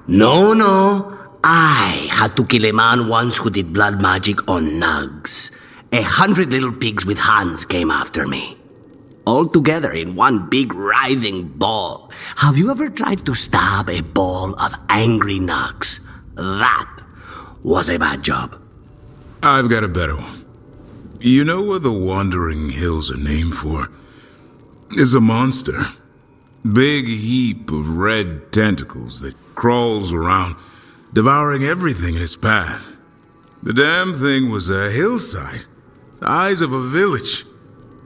No. I had to kill a man once who did blood magic on nugs. 100 little pigs with hands came after me. All together in one big writhing ball. Have you ever tried to stab a ball of angry nugs? That was a bad job. I've got a better one. You know what the Wandering Hills are named for? It's a monster. Big heap of red tentacles that crawls around, devouring everything in its path. The damn thing was a hillside, the size of a village.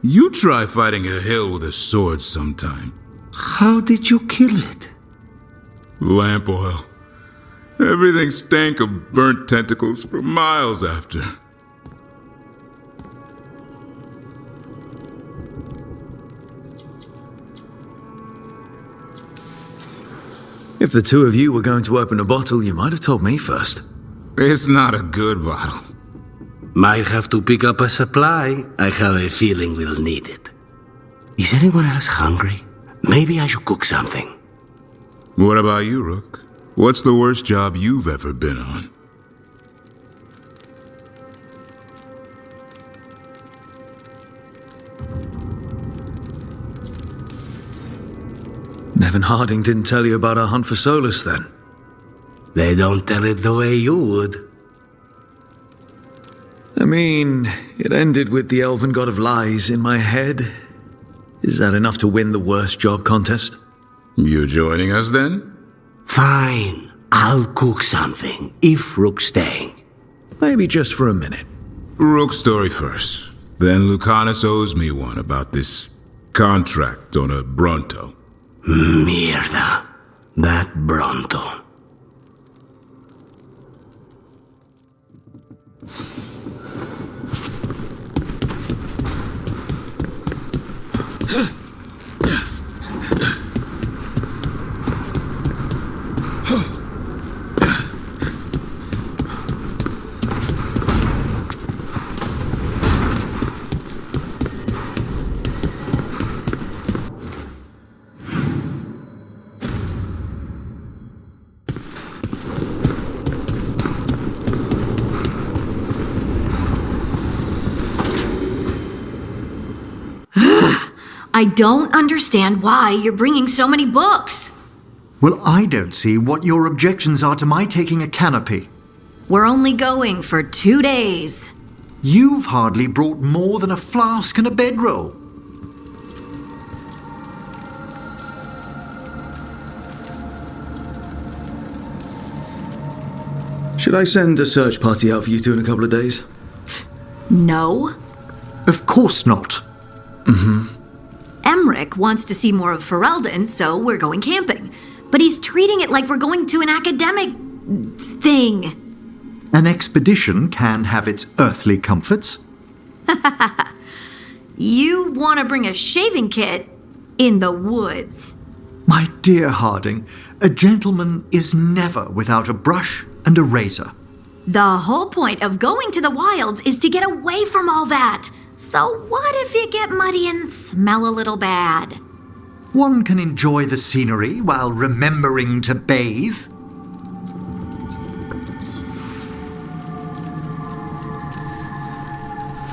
You try fighting a hill with a sword sometime. How did you kill it? Lamp oil. Everything stank of burnt tentacles for miles after. If the two of you were going to open a bottle, you might have told me first. It's not a good bottle. Might have to pick up a supply. I have a feeling we'll need it. Is anyone else hungry? Maybe I should cook something. What about you, Rook? What's the worst job you've ever been on? Nevin Harding didn't tell you about our hunt for Solus, then? They don't tell it the way you would. I mean, it ended with the elven god of lies in my head. Is that enough to win the worst job contest? You joining us then? Fine. I'll cook something, if Rook's staying. Maybe just for a minute. Rook's story first. Then Lucanus owes me one about this contract on a Bronto. Mierda. That Bronto. I don't understand why you're bringing so many books. Well, I don't see what your objections are to my taking a canopy. We're only going for 2 days. You've hardly brought more than a flask and a bedroll. Should I send a search party out for you two in a couple of days? No. Of course not. Emmerich wants to see more of Ferelden, so we're going camping. But he's treating it like we're going to an academic thing. An expedition can have its earthly comforts. You want to bring a shaving kit in the woods. My dear Harding, a gentleman is never without a brush and a razor. The whole point of going to the wilds is to get away from all that. So what if you get muddy and smell a little bad? One can enjoy the scenery while remembering to bathe.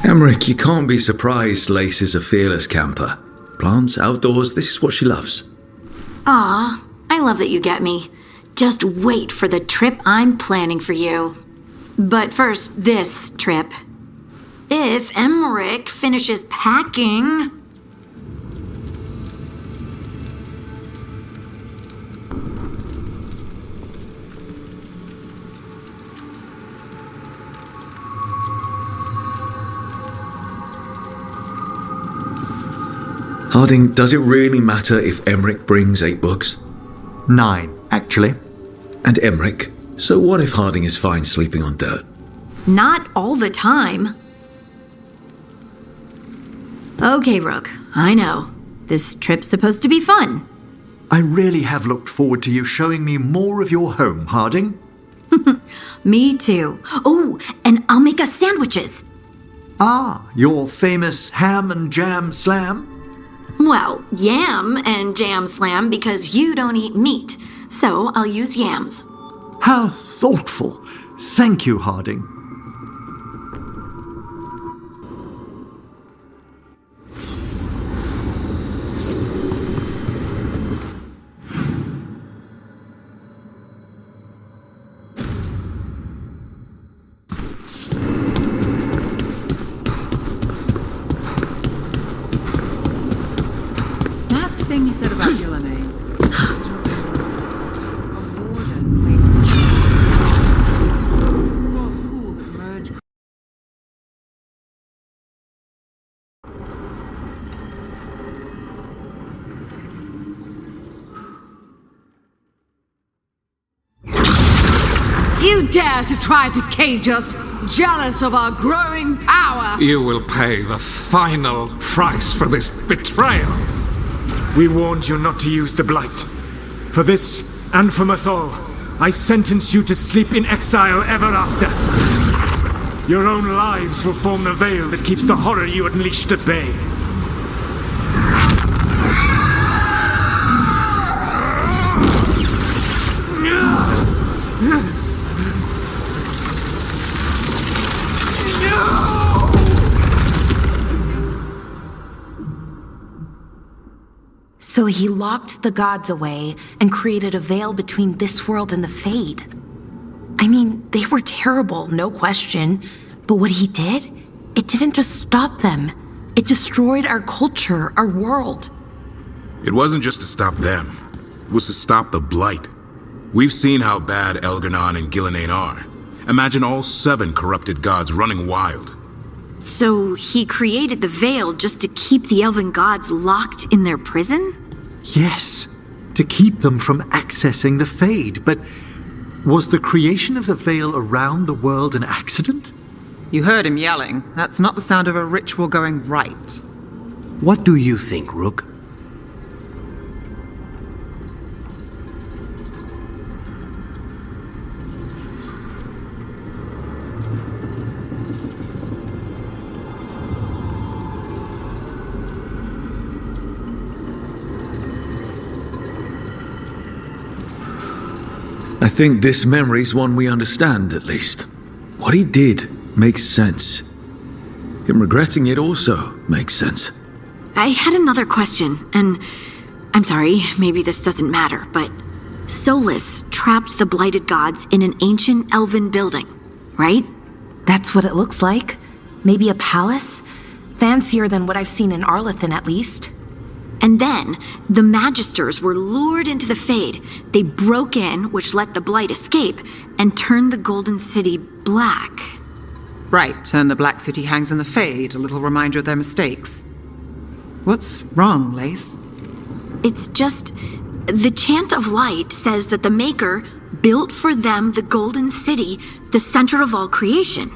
Emmerich, you can't be surprised Lace is a fearless camper. Plants, outdoors, this is what she loves. Aw, I love that you get me. Just wait for the trip I'm planning for you. But first, this trip. If Emmerich finishes packing... Harding, does it really matter if Emmerich brings 8 books? 9, actually. And Emmerich? So what if Harding is fine sleeping on dirt? Not all the time. Okay, Rook, I know. This trip's supposed to be fun. I really have looked forward to you showing me more of your home, Harding. Me too. Oh, and I'll make us sandwiches. Ah, your famous ham and jam slam? Well, yam and jam slam because you don't eat meat, so I'll use yams. How thoughtful. Thank you, Harding. That thing you said about Yelena. A warden played saw a pool that merged. You dare to try to cage us, jealous of our growing power! You will pay the final price for this betrayal. We warned you not to use the Blight. For this, and for Mathol, I sentence you to sleep in exile ever after. Your own lives will form the veil that keeps the horror you unleashed at bay. So he locked the gods away and created a veil between this world and the Fade. I mean, they were terrible, no question. But what he did, it didn't just stop them. It destroyed our culture, our world. It wasn't just to stop them. It was to stop the Blight. We've seen how bad Elgar'nan and Gillenane are. Imagine all 7 corrupted gods running wild. So he created the veil just to keep the elven gods locked in their prison? Yes, to keep them from accessing the Fade. But was the creation of the veil around the world an accident? You heard him yelling. That's not the sound of a ritual going right. What do you think, Rook? I think this memory's one we understand, at least. What he did makes sense. Him regretting it also makes sense. I had another question, and I'm sorry, maybe this doesn't matter, but Solus trapped the blighted gods in an ancient elven building, right? That's what it looks like. Maybe a palace? Fancier than what I've seen in Arlethan, at least. And then, the Magisters were lured into the Fade. They broke in, which let the Blight escape, and turned the Golden City black. Right, and the Black City hangs in the Fade, a little reminder of their mistakes. What's wrong, Lace? It's just, the Chant of Light says that the Maker built for them the Golden City, the center of all creation.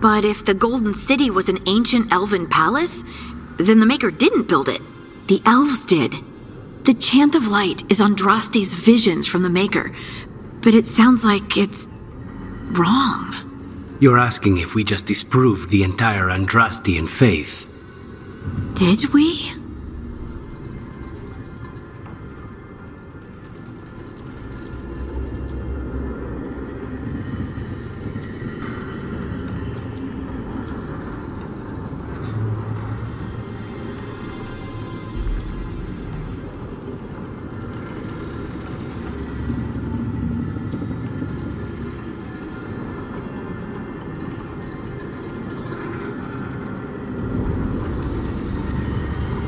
But if the Golden City was an ancient elven palace, then the Maker didn't build it. The elves did. The Chant of Light is Andraste's visions from the Maker, but it sounds like it's wrong. You're asking if we just disproved the entire Andrastian faith. Did we?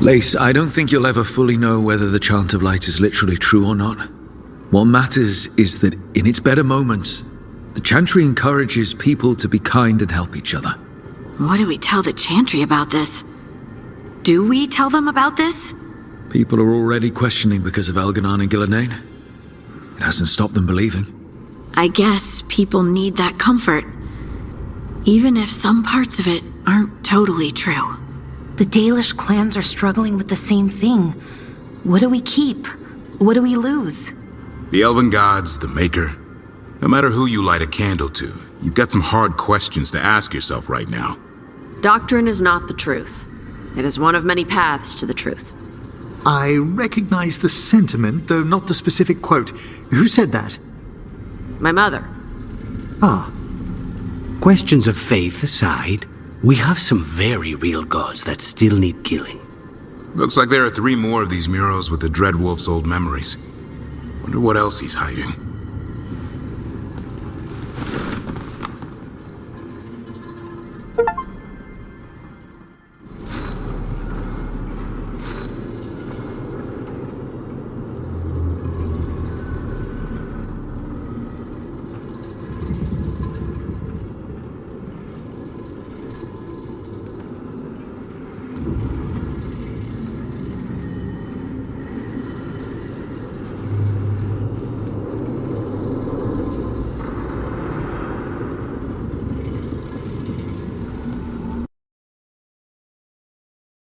Lace, I don't think you'll ever fully know whether the Chant of Light is literally true or not. What matters is that in its better moments, the Chantry encourages people to be kind and help each other. What do we tell the Chantry about this? Do we tell them about this? People are already questioning because of Elgar'nan and Gillenane. It hasn't stopped them believing. I guess people need that comfort, even if some parts of it aren't totally true. The Dalish clans are struggling with the same thing. What do we keep? What do we lose? The Elven Gods, the Maker. No matter who you light a candle to, you've got some hard questions to ask yourself right now. Doctrine is not the truth. It is one of many paths to the truth. I recognize the sentiment, though not the specific quote. Who said that? My mother. Ah, Questions of faith aside, we have some very real gods that still need killing. Looks like there are 3 more of these murals with the Dreadwolf's old memories. Wonder what else he's hiding.